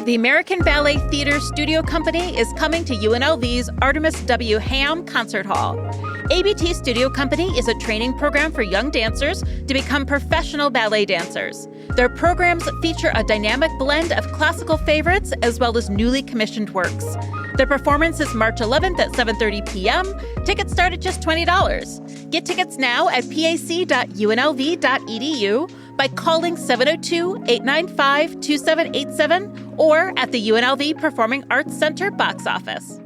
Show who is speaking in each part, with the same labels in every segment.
Speaker 1: The American Ballet Theater Studio Company is coming to UNLV's Artemis W. Ham Concert Hall. ABT Studio Company is a training program for young dancers to become professional ballet dancers. Their programs feature a dynamic blend of classical favorites as well as newly commissioned works. Their performance is March 11th at 7:30 p.m. Tickets start at just $20. Get tickets now at pac.unlv.edu by calling 702-895-2787 or at the UNLV Performing Arts Center box office.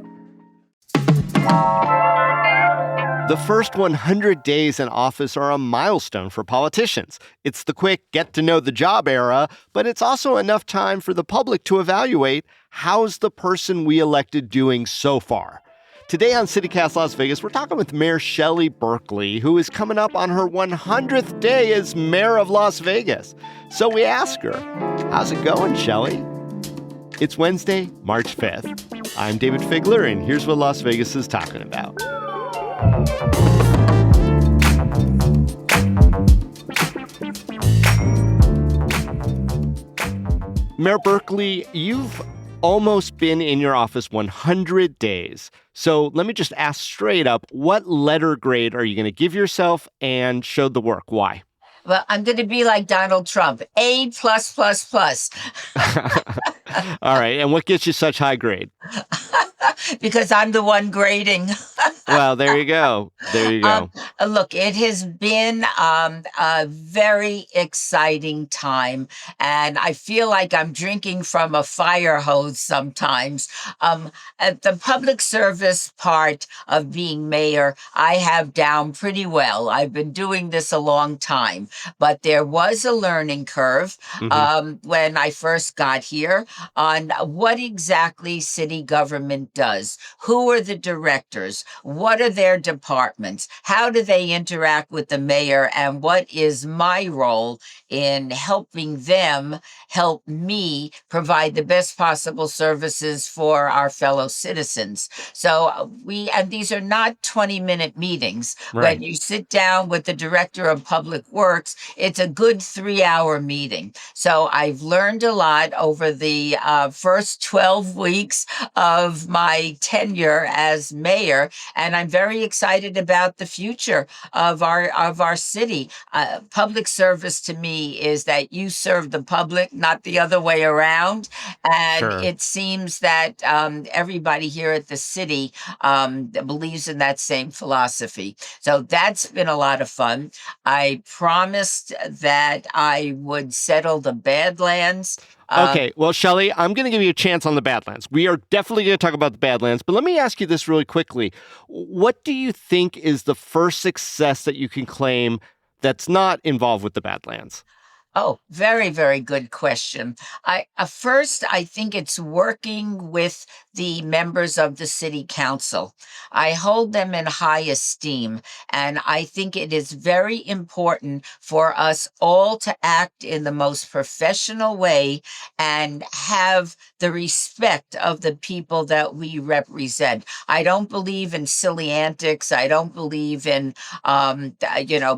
Speaker 2: The first 100 days in office are a milestone for politicians. It's the quick get-to-know-the-job era, but it's also enough time for the public to evaluate how's the person we elected doing so far. Today on CityCast Las Vegas, we're talking with Mayor Shelley Berkley, who is coming up on her 100th day as mayor of Las Vegas. So we ask her, how's it going, Shelley? It's Wednesday, March 5th. I'm Dayvid Figler, and here's what Las Vegas is talking about. Mayor Berkley, you've almost been in your office 100 days. So let me just ask straight up, what letter grade are you going to give yourself and show the work? Why?
Speaker 3: Well, I'm going to be like Donald Trump, A+++.
Speaker 2: All right. And what gets you such high grade?
Speaker 3: Because I'm the one grading.
Speaker 2: Well, there you go. There you go.
Speaker 3: Look, it has been a very exciting time, and I feel like I'm drinking from a fire hose sometimes. At the public service part of being mayor, I have down pretty well. I've been doing this a long time, but there was a learning curve when I first got here on what exactly city government does. Who are the directors? What are their departments? How do they interact with the mayor? And what is my role in helping them help me provide the best possible services for our fellow citizens? So and these are not 20-minute meetings.
Speaker 2: Right.
Speaker 3: When you sit down with the director of public works, it's a good 3-hour meeting. So I've learned a lot over the first 12 weeks of my tenure as mayor, and I'm very excited about the future of our city. Public service to me is that you serve the public, not the other way around. And
Speaker 2: Sure.
Speaker 3: It seems that everybody here at the city believes in that same philosophy. So that's been a lot of fun. I promised that I would settle the Badlands.
Speaker 2: Okay, well, Shelley, I'm going to give you a chance on the Badlands. We are definitely going to talk about the Badlands, but let me ask you this really quickly. What do you think is the first success that you can claim that's not involved with the Badlands?
Speaker 3: Oh, very, very good question. First, I think it's working with the members of the city council. I hold them in high esteem, and I think it is very important for us all to act in the most professional way and have the respect of the people that we represent. I don't believe in silly antics. I don't believe in,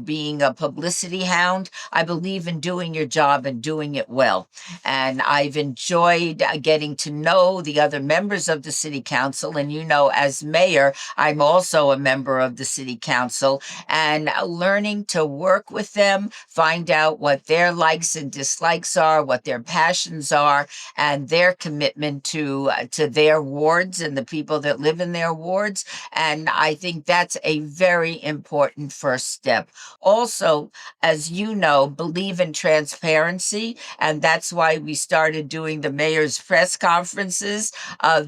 Speaker 3: being a publicity hound. I believe in doing your job and doing it well. And I've enjoyed getting to know the other members of the city council. And, as mayor, I'm also a member of the city council, and learning to work with them, find out what their likes and dislikes are, what their passions are, and their commitment to their wards and the people that live in their wards. And I think that's a very important first step. Also, as you know, believe in transparency, and that's why we started doing the mayor's press conferences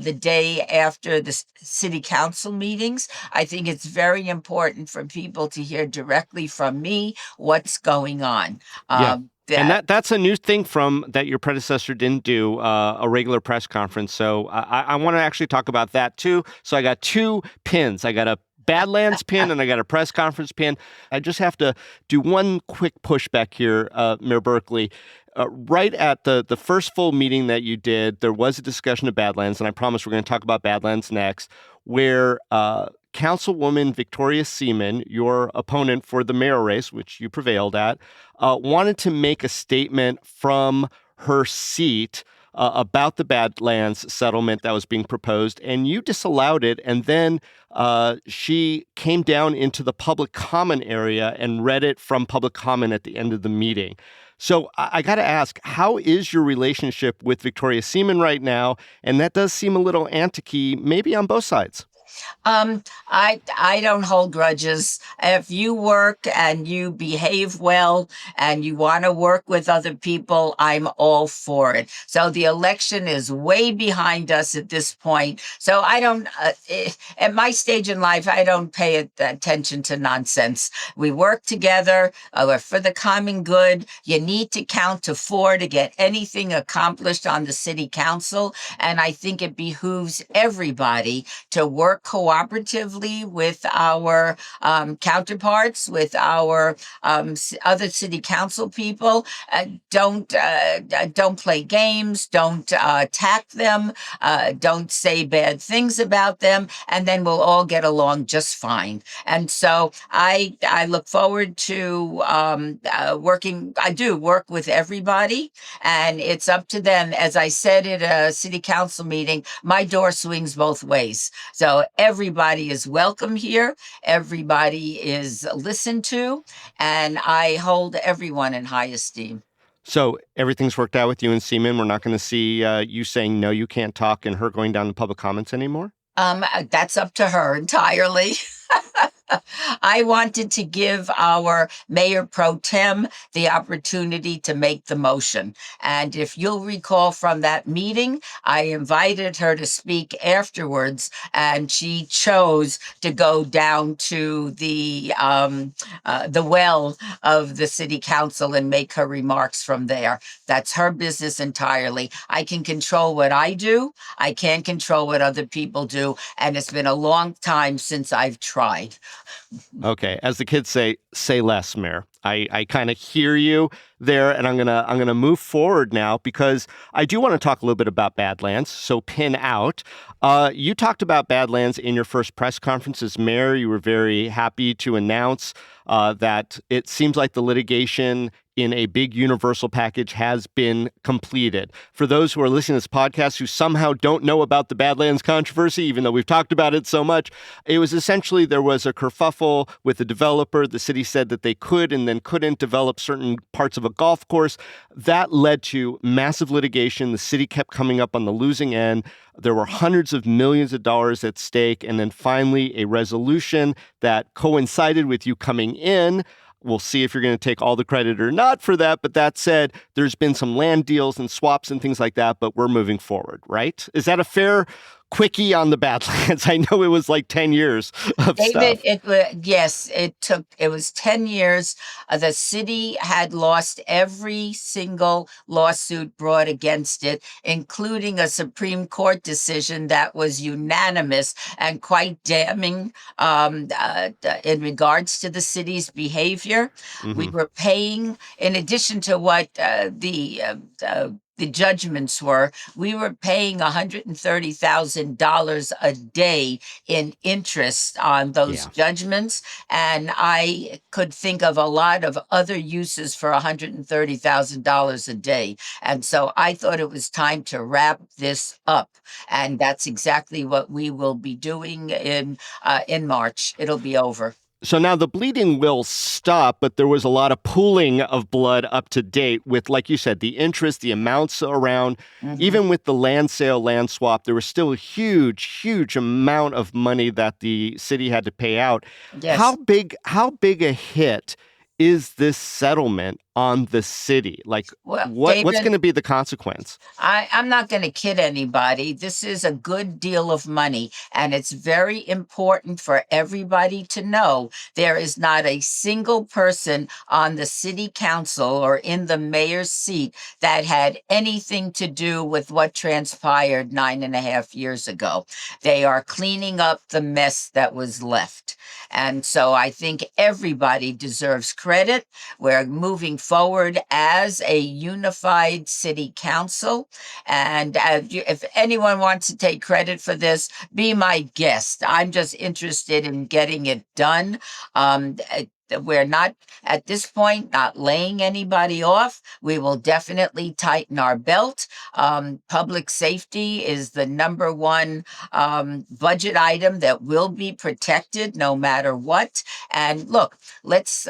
Speaker 3: the day after the city council meetings. I think it's very important for people to hear directly from me what's going on.
Speaker 2: Yeah. And that's a new thing from that your predecessor didn't do, a regular press conference. So I want to actually talk about that too. So I got two pins. I got a Badlands pin and I got a press conference pin. I just have to do one quick pushback here, Mayor Berkley. Right at the first full meeting that you did, there was a discussion of Badlands, and I promise we're going to talk about Badlands next, where Councilwoman Victoria Seaman, your opponent for the mayor race, which you prevailed at, wanted to make a statement from her seat about the Badlands settlement that was being proposed, and you disallowed it. And then she came down into the public comment area and read it from public comment at the end of the meeting. So I got to ask, how is your relationship with Victoria Seaman right now? And that does seem a little anticky, maybe on both sides.
Speaker 3: I don't hold grudges. If you work and you behave well and you want to work with other people, I'm all for it. So the election is way behind us at this point. So I don't, at my stage in life, I don't pay attention to nonsense. We work together. We're for the common good. You need to count to 4 to get anything accomplished on the city council. And I think it behooves everybody to work cooperatively with our counterparts, with our other city council people. Don't play games. Don't attack them. Don't say bad things about them, and then we'll all get along just fine. And so I look forward to working. I do work with everybody, and it's up to them. As I said at a city council meeting, my door swings both ways. So everybody is welcome here. Everybody is listened to, and I hold everyone in high esteem.
Speaker 2: So everything's worked out with you and Seaman. We're not going to see you saying, no, you can't talk, and her going down to public comments anymore?
Speaker 3: That's up to her entirely. I wanted to give our Mayor Pro Tem the opportunity to make the motion. And if you'll recall from that meeting, I invited her to speak afterwards, and she chose to go down to the well of the city council and make her remarks from there. That's her business entirely. I can control what I do. I can't control what other people do. And it's been a long time since I've tried.
Speaker 2: Okay, as the kids say less, Mayor. I kind of hear you there, and I'm gonna move forward now because I do want to talk a little bit about Badlands. So pin out. You talked about Badlands in your first press conference as mayor. You were very happy to announce that it seems like the litigation in a big universal package has been completed. For those who are listening to this podcast who somehow don't know about the Badlands controversy, even though we've talked about it so much, it was essentially there was a kerfuffle with the developer. The city said that they could and then couldn't develop certain parts of a golf course. That led to massive litigation. The city kept coming up on the losing end. There were hundreds of millions of dollars at stake. And then finally, a resolution that coincided with you coming in. We'll see if you're going to take all the credit or not for that. But that said, there's been some land deals and swaps and things like that, but we're moving forward, right? Is that a fair quickie on the Badlands? I know it was like 10 years of
Speaker 3: David,
Speaker 2: stuff.
Speaker 3: yes, it was 10 years. The city had lost every single lawsuit brought against it, including a Supreme Court decision that was unanimous and quite damning in regards to the city's behavior. We were paying, in addition to what the judgments were, we were paying $130,000 a day in interest on those judgments. And I could think of a lot of other uses for $130,000 a day. And so I thought it was time to wrap this up. And that's exactly what we will be doing in March. It'll be over.
Speaker 2: So now the bleeding will stop, but there was a lot of pooling of blood up to date with, like you said, the interest, the amounts around. Even with the land sale, land swap, there was still a huge amount of money that the city had to pay out.
Speaker 3: Yes.
Speaker 2: How big a hit is this settlement on the city? Like,
Speaker 3: Well,
Speaker 2: what's
Speaker 3: David,
Speaker 2: going to be the consequence?
Speaker 3: I'm not going to kid anybody. This is a good deal of money, and it's very important for everybody to know there is not a single person on the city council or in the mayor's seat that had anything to do with what transpired 9.5 years ago. They are cleaning up the mess that was left. And so I think everybody deserves credit. We're moving forward as a unified city council. And if anyone wants to take credit for this, be my guest. I'm just interested in getting it done. we're not at this point not laying anybody off. We will definitely tighten our belt. Public safety is the number one budget item that will be protected no matter what. And look, let's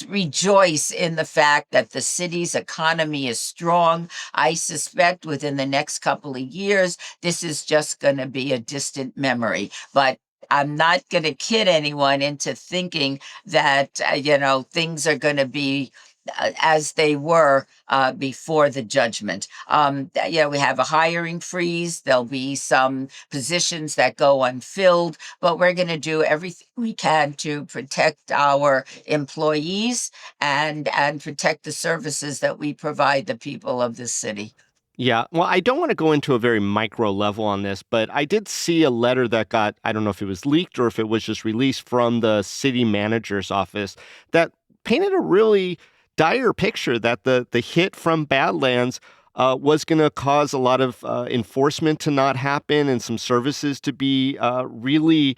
Speaker 3: rejoice in the fact that the city's economy is strong. I suspect within the next couple of years, this is just going to be a distant memory. But I'm not going to kid anyone into thinking that, things are going to be as they were before the judgment. We have a hiring freeze. There'll be some positions that go unfilled, but we're going to do everything we can to protect our employees and protect the services that we provide the people of this city.
Speaker 2: Yeah, well, I don't want to go into a very micro level on this, but I did see a letter that got, I don't know if it was leaked or if it was just released from the city manager's office that painted a really dire picture that the hit from Badlands was going to cause a lot of enforcement to not happen and some services to be really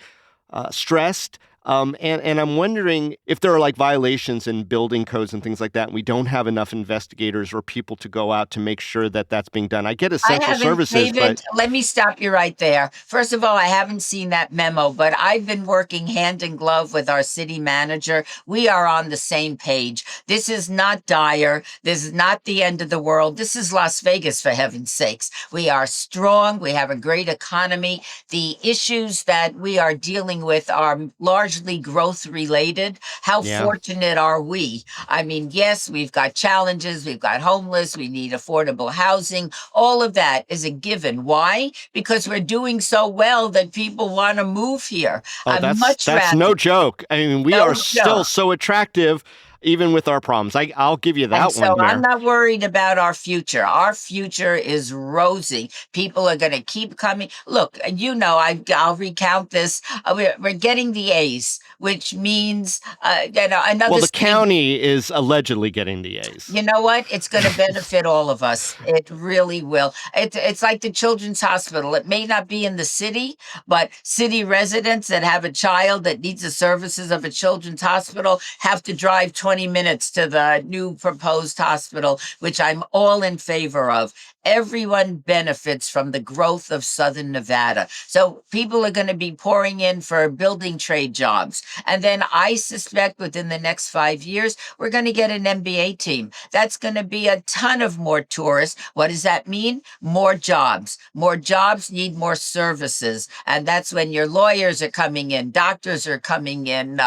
Speaker 2: stressed. And I'm wondering if there are like violations in building codes and things like that, and we don't have enough investigators or people to go out to make sure that that's being done. I get essential services,
Speaker 3: David,
Speaker 2: but
Speaker 3: let me stop you right there. First of all, I haven't seen that memo, but I've been working hand in glove with our city manager. We are on the same page. This is not dire. This is not the end of the world. This is Las Vegas, for heaven's sakes. We are strong. We have a great economy. The issues that we are dealing with are largely growth related. How fortunate are we? I mean, yes, we've got challenges. We've got homeless. We need affordable housing. All of that is a given. Why? Because we're doing so well that people want to move here.
Speaker 2: Oh, that's no joke. I mean, we are still so attractive, even with our problems. I'll give you that
Speaker 3: one,
Speaker 2: Mayor.
Speaker 3: I'm not worried about our future. Our future is rosy. People are going to keep coming. Look, I'll recount this. We're getting the A's, which means, another.
Speaker 2: Well, the county is allegedly getting the A's.
Speaker 3: You know what? It's going to benefit all of us. It really will. It's like the Children's Hospital. It may not be in the city, but city residents that have a child that needs the services of a children's hospital have to drive 20 minutes to the new proposed hospital, which I'm all in favor of. Everyone benefits from the growth of Southern Nevada. So people are going to be pouring in for building trade jobs. And then I suspect within the next 5 years, we're going to get an MBA team. That's going to be a ton of more tourists. What does that mean? More jobs. More jobs need more services. And that's when your lawyers are coming in, doctors are coming in,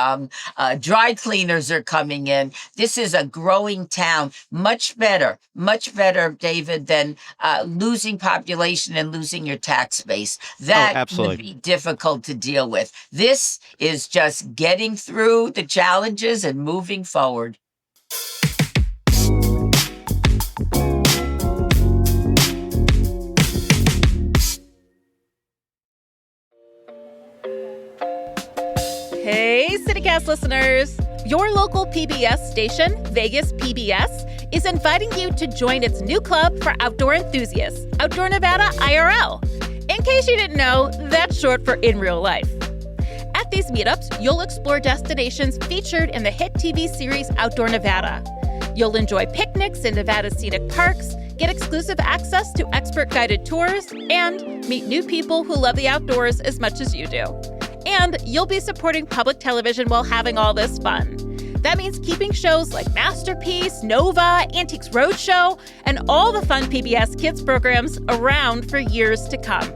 Speaker 3: dry cleaners are coming in. This is a growing town. Much better, David, than losing population and losing your tax base. That would be difficult to deal with. This is just getting through the challenges and moving forward.
Speaker 1: Hey, CityCast listeners! Your local PBS station, Vegas PBS, is inviting you to join its new club for outdoor enthusiasts, Outdoor Nevada IRL. In case you didn't know, that's short for in real life. At these meetups, you'll explore destinations featured in the hit TV series Outdoor Nevada. You'll enjoy picnics in Nevada's scenic parks, get exclusive access to expert guided tours, and meet new people who love the outdoors as much as you do. And you'll be supporting public television while having all this fun. That means keeping shows like Masterpiece, Nova, Antiques Roadshow, and all the fun PBS Kids programs around for years to come.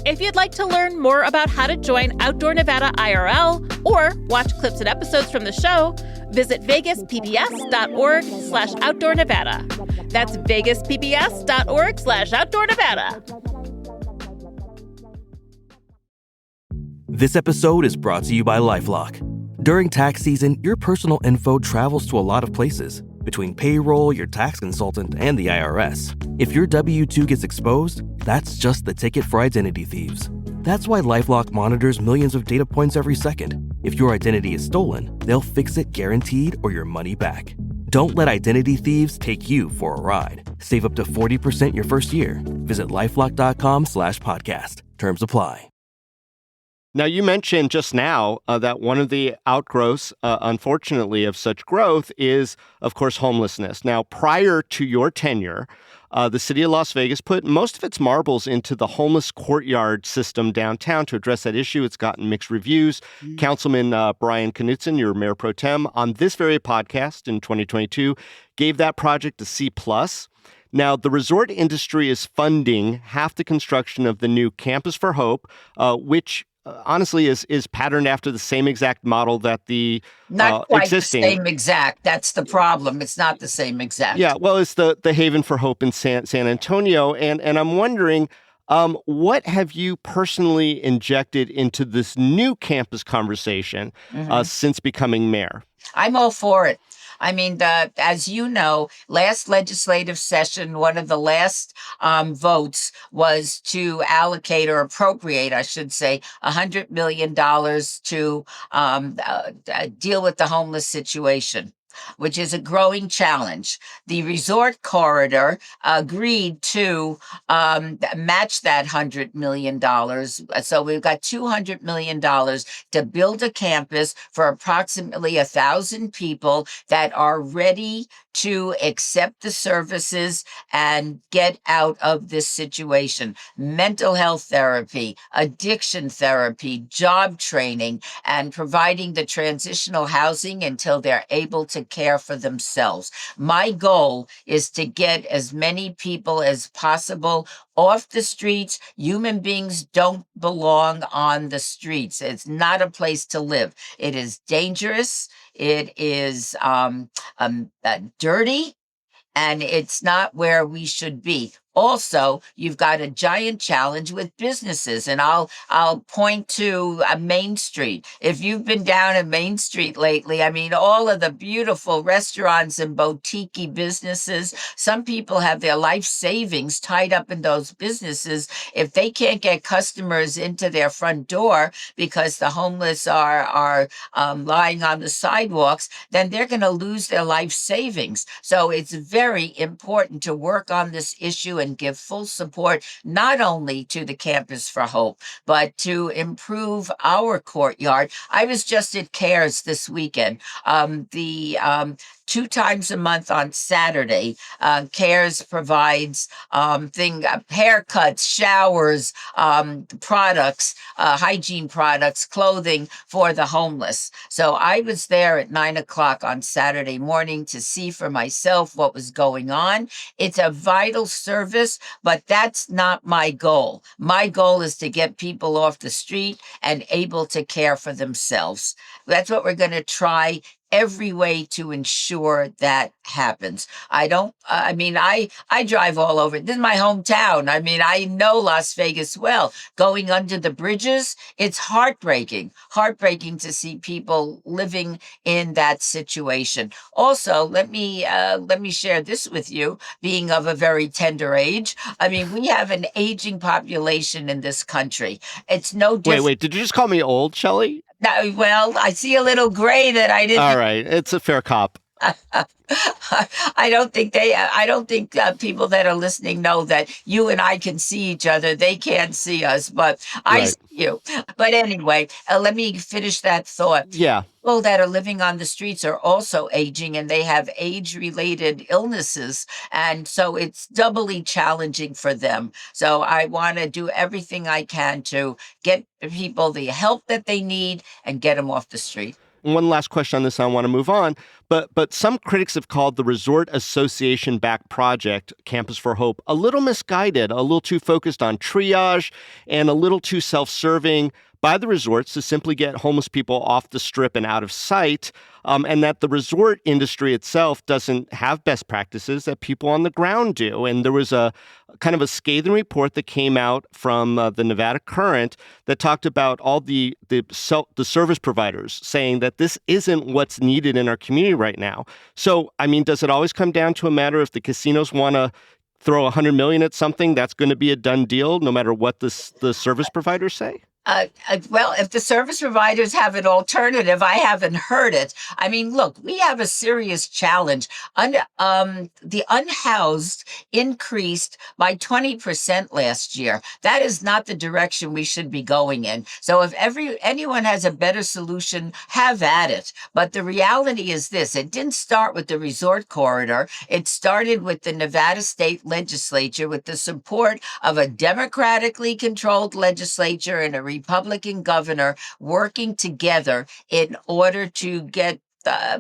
Speaker 1: If you'd like to learn more about how to join Outdoor Nevada IRL or watch clips and episodes from the show, visit vegaspbs.org/Outdoor Nevada. That's vegaspbs.org/Outdoor Nevada.
Speaker 4: This episode is brought to you by LifeLock. During tax season, your personal info travels to a lot of places, between payroll, your tax consultant, and the IRS. If your W-2 gets exposed, that's just the ticket for identity thieves. That's why LifeLock monitors millions of data points every second. If your identity is stolen, they'll fix it guaranteed or your money back. Don't let identity thieves take you for a ride. Save up to 40% your first year. Visit LifeLock.com/podcast. Terms apply.
Speaker 2: Now, you mentioned just now that one of the outgrowths, unfortunately, of such growth is, of course, homelessness. Now, prior to your tenure, the city of Las Vegas put most of its marbles into the homeless courtyard system downtown to address that issue. It's gotten mixed reviews. Councilman Brian Knutson, your mayor pro tem, on this very podcast in 2022, gave that project a C+. Now, the resort industry is funding half the construction of the new Campus for Hope, which honestly is patterned after the same exact model that the
Speaker 3: Not quite
Speaker 2: existing.
Speaker 3: the same exact. That's the problem. It's not the same exact.
Speaker 2: Yeah, well, it's the Haven for Hope in San Antonio. And I'm wondering, what have you personally injected into this new campus conversation since becoming mayor?
Speaker 3: I'm all for it. I mean, as you know, last legislative session, one of the last votes was to allocate or appropriate, I should say, $100 million to deal with the homeless situation, which is a growing challenge. The resort corridor agreed to match that $100 million. So we've got $200 million to build a campus for approximately 1,000 people that are ready to accept the services and get out of this situation. Mental health therapy, addiction therapy, job training, and providing the transitional housing until they're able to care for themselves. My goal is to get as many people as possible off the streets. Human beings don't belong on the streets. It's not a place to live. It is dangerous. It is dirty, and it's not where we should be. Also, you've got a giant challenge with businesses, and I'll point to Main Street. If you've been down at Main Street lately, I mean, all of the beautiful restaurants and boutique businesses, some people have their life savings tied up in those businesses. If they can't get customers into their front door because the homeless are lying on the sidewalks, then they're going to lose their life savings. So it's very important to work on this issue and give full support not only to the Campus for Hope, but to improve our courtyard. I was just at CARES this weekend. Two times a month on Saturday, CARES provides haircuts, showers, products, hygiene products, clothing for the homeless. So I was there at 9 o'clock on Saturday morning to see for myself what was going on. It's a vital service, but that's not my goal. My goal is to get people off the street and able to care for themselves. That's what we're going to try every way to ensure that happens. I drive all over. This is my hometown. I mean, I know Las Vegas well. Going under the bridges, it's heartbreaking to see people living in that situation. Also, let me share this with you, being of a very tender age. I mean, we have an aging population in this country. It's no different.
Speaker 2: Wait, did you just call me old, Shelley?
Speaker 3: Well, I see a little gray that I didn't.
Speaker 2: All right, it's a fair cop.
Speaker 3: I don't think people that are listening know that you and I can see each other. They can't see us, but I see you. But anyway, let me finish that thought.
Speaker 2: Yeah.
Speaker 3: People that are living on the streets are also aging, and they have age-related illnesses. And so it's doubly challenging for them. So I want to do everything I can to get people the help that they need and get them off the street.
Speaker 2: One last question on this, I want to move on. But some critics have called the Resort Association-backed project, Campus for Hope, a little misguided, a little too focused on triage, and a little too self-serving by the resorts to simply get homeless people off the strip and out of sight, and that the resort industry itself doesn't have best practices that people on the ground do. And there was a kind of a scathing report that came out from the Nevada Current that talked about all the service providers saying that this isn't what's needed in our community right now. So, I mean, does it always come down to a matter if the casinos want to throw $100 million at something, that's going to be a done deal, no matter what the service providers say?
Speaker 3: Well, if the service providers have an alternative, I haven't heard it. I mean, look, we have a serious challenge. The unhoused increased by 20% last year. That is not the direction we should be going in. So if anyone has a better solution, have at it. But the reality is this: it didn't start with the resort corridor. It started with the Nevada State Legislature with the support of a democratically controlled legislature and a Republican governor working together in order to get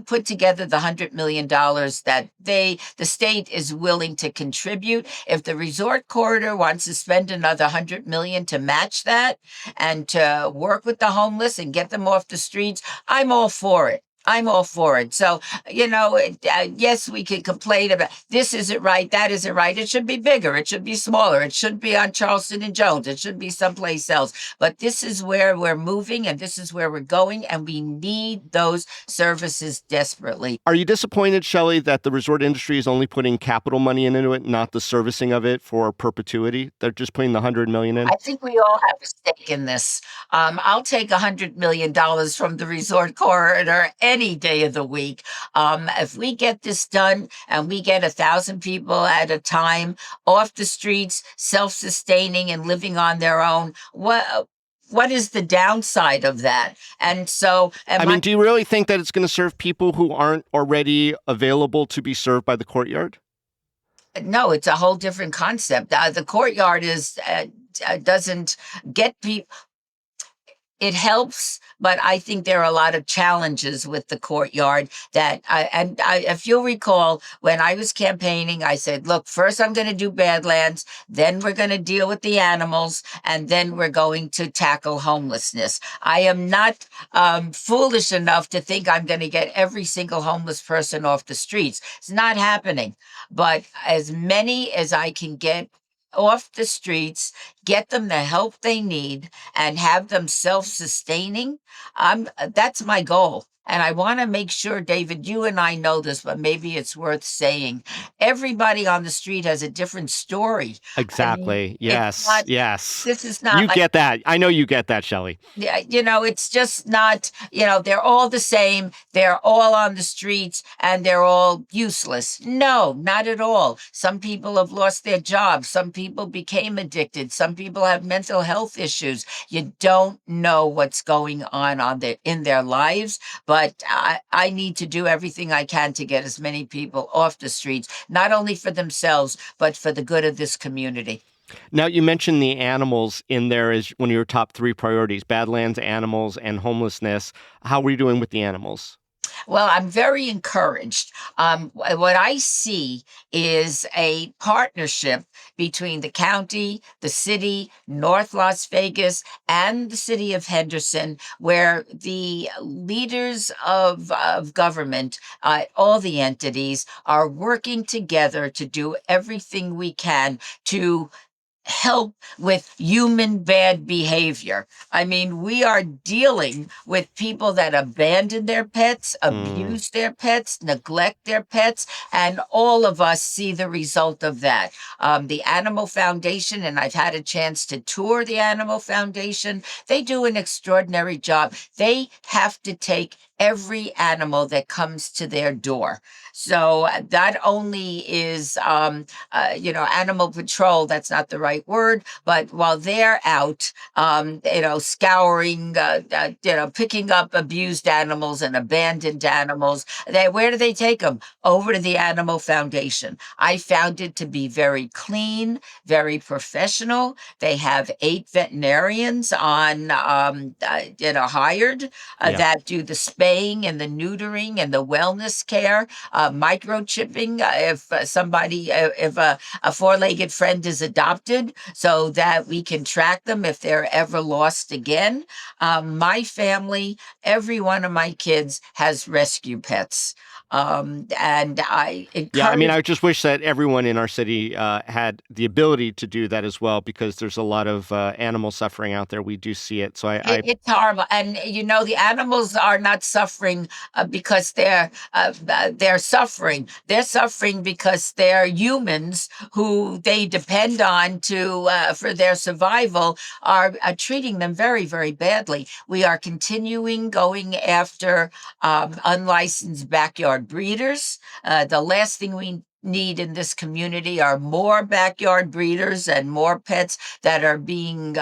Speaker 3: put together the $100 million that the state is willing to contribute. If the resort corridor wants to spend another $100 million to match that and to work with the homeless and get them off the streets, I'm all for it. I'm all for it. So, yes, we can complain about this isn't right, that isn't right. It should be bigger. It should be smaller. It should be on Charleston and Jones. It should be someplace else. But this is where we're moving and this is where we're going. And we need those services desperately.
Speaker 2: Are you disappointed, Shelley, that the resort industry is only putting capital money into it, not the servicing of it for perpetuity? They're just putting the $100 million in?
Speaker 3: I think we all have a stake in this. I'll take $100 million from the resort corridor any day of the week. If we get this done and we get 1,000 people at a time off the streets, self-sustaining and living on their own, what is the downside of that? And so,
Speaker 2: do you really think that it's going to serve people who aren't already available to be served by the courtyard?
Speaker 3: No, it's a whole different concept. The courtyard doesn't get people. It helps, but I think there are a lot of challenges with the courtyard if you'll recall, when I was campaigning, I said, look, first I'm going to do Badlands, then we're going to deal with the animals, and then we're going to tackle homelessness. I am not foolish enough to think I'm going to get every single homeless person off the streets. It's not happening. But as many as I can get off the streets, get them the help they need, and have them self-sustaining. That's my goal. And I want to make sure, Dayvid, you and I know this, but maybe it's worth saying. Everybody on the street has a different story.
Speaker 2: Exactly. Yes. Yes.
Speaker 3: This is not.
Speaker 2: You get that. I know you get that, Shelley.
Speaker 3: Yeah, it's just not, they're all the same. They're all on the streets and they're all useless. No, not at all. Some people have lost their jobs. Some people became addicted. Some people have mental health issues. You don't know what's going on in their lives. But I need to do everything I can to get as many people off the streets, not only for themselves, but for the good of this community.
Speaker 2: Now, you mentioned the animals in there as one of your top 3 priorities: Badlands, animals, and homelessness. How are we doing with the animals?
Speaker 3: Well, I'm very encouraged. What I see is a partnership between the county, the city, North Las Vegas, and the city of Henderson, where the leaders of government, all the entities, are working together to do everything we can to help with human bad behavior. I mean, we are dealing with people that abandon their pets, abuse their pets, neglect their pets, and all of us see the result of that. The Animal Foundation, and I've had a chance to tour the Animal Foundation, they do an extraordinary job. They have to take every animal that comes to their door. So that only is, animal patrol. That's not the right word, but while they're out, scouring, picking up abused animals and abandoned animals, where do they take them? Over to the Animal Foundation. I found it to be very clean, very professional. They have 8 veterinarians on, hired that do the spaying and the neutering and the wellness care. Microchipping if a 4-legged friend is adopted, so that we can track them if they're ever lost again. My family, every one of my kids has rescue pets. And I encourage.
Speaker 2: Yeah, I mean, I just wish that everyone in our city had the ability to do that as well, because there's a lot of animal suffering out there. We do see it. So
Speaker 3: It's horrible, and the animals are not suffering because they're suffering. They're suffering because they're humans who they depend on to for their survival are treating them very, very badly. We are continuing going after unlicensed backyard breeders. The last thing we need in this community are more backyard breeders and more pets that are being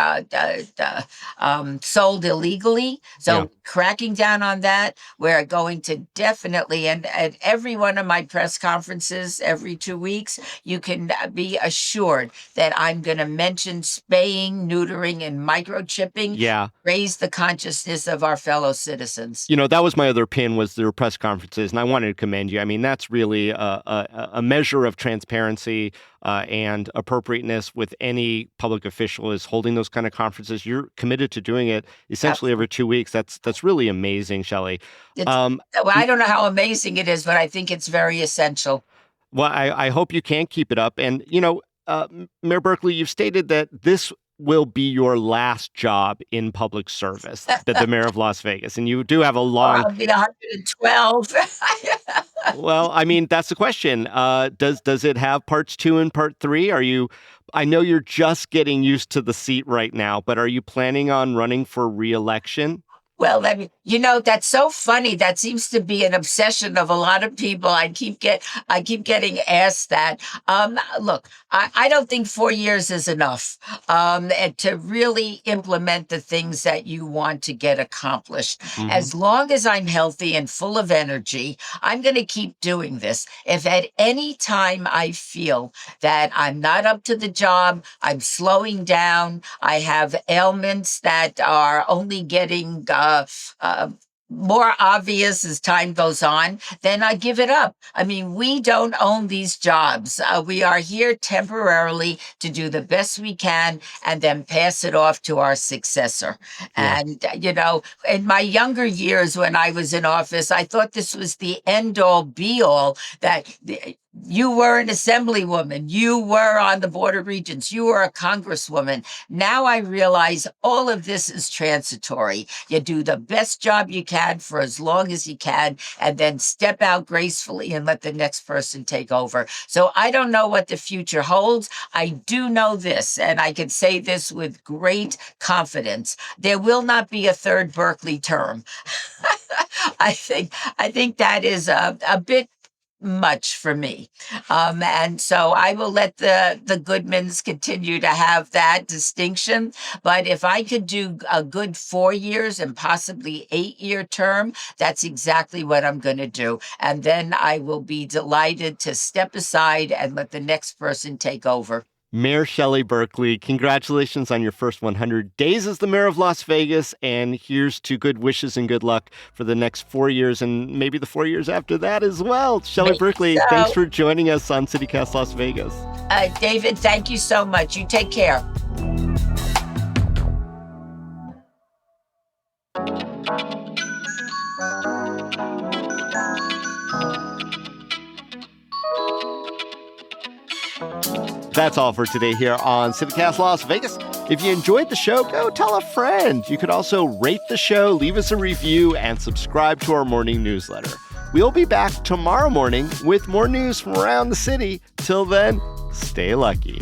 Speaker 3: sold illegally. So
Speaker 2: Yeah.
Speaker 3: cracking down on that, we're going to definitely, and at every one of my press conferences every 2 weeks, you can be assured that I'm going to mention spaying, neutering, and microchipping.
Speaker 2: Yeah.
Speaker 3: Raise the consciousness of our fellow citizens.
Speaker 2: That was my other pin, was their press conferences, and I wanted to commend you. I mean, that's really a measure of transparency and appropriateness with any public official is holding those kind of conferences. You're committed to doing it essentially every 2 weeks. That's really amazing, Shelley.
Speaker 3: Well, I don't know how amazing it is, but I think it's very essential.
Speaker 2: Well, I hope you can keep it up. And, Mayor Berkley, you've stated that this will be your last job in public service, the mayor of Las Vegas. And you do have a long...
Speaker 3: I'll be 112.
Speaker 2: Well, I mean, that's the question. Does it have parts 2 and part 3? I know you're just getting used to the seat right now, but are you planning on running for re-election?
Speaker 3: Well, that's so funny. That seems to be an obsession of a lot of people. I keep getting asked that. Look, I don't think 4 years is enough and to really implement the things that you want to get accomplished.
Speaker 2: Mm-hmm.
Speaker 3: As long as I'm healthy and full of energy, I'm going to keep doing this. If at any time I feel that I'm not up to the job, I'm slowing down, I have ailments that are only getting more obvious as time goes on, then I give it up. I mean, we don't own these jobs. We are here temporarily to do the best we can and then pass it off to our successor. Yeah. And, in my younger years when I was in office, I thought this was the end all be all, that you were an assemblywoman, you were on the Board of Regents, you were a congresswoman. Now I realize all of this is transitory. You do the best job you can for as long as you can, and then step out gracefully and let the next person take over. So I don't know what the future holds. I do know this, and I can say this with great confidence. There will not be a third Berkley term. I think that is a bit much for me. And so I will let the Goodmans continue to have that distinction. But if I could do a good 4 years and possibly 8-year term, that's exactly what I'm going to do. And then I will be delighted to step aside and let the next person take over.
Speaker 2: Mayor Shelley Berkley, congratulations on your first 100 days as the mayor of Las Vegas, and here's to good wishes and good luck for the next 4 years and maybe the 4 years after that as well. Shelley Berkley, thanks for joining us on CityCast Las Vegas.
Speaker 3: Dayvid, thank you so much. You take care.
Speaker 2: That's all for today here on CityCast Las Vegas. If you enjoyed the show, go tell a friend. You could also rate the show, leave us a review, and subscribe to our morning newsletter. We'll be back tomorrow morning with more news from around the city. Till then, stay lucky.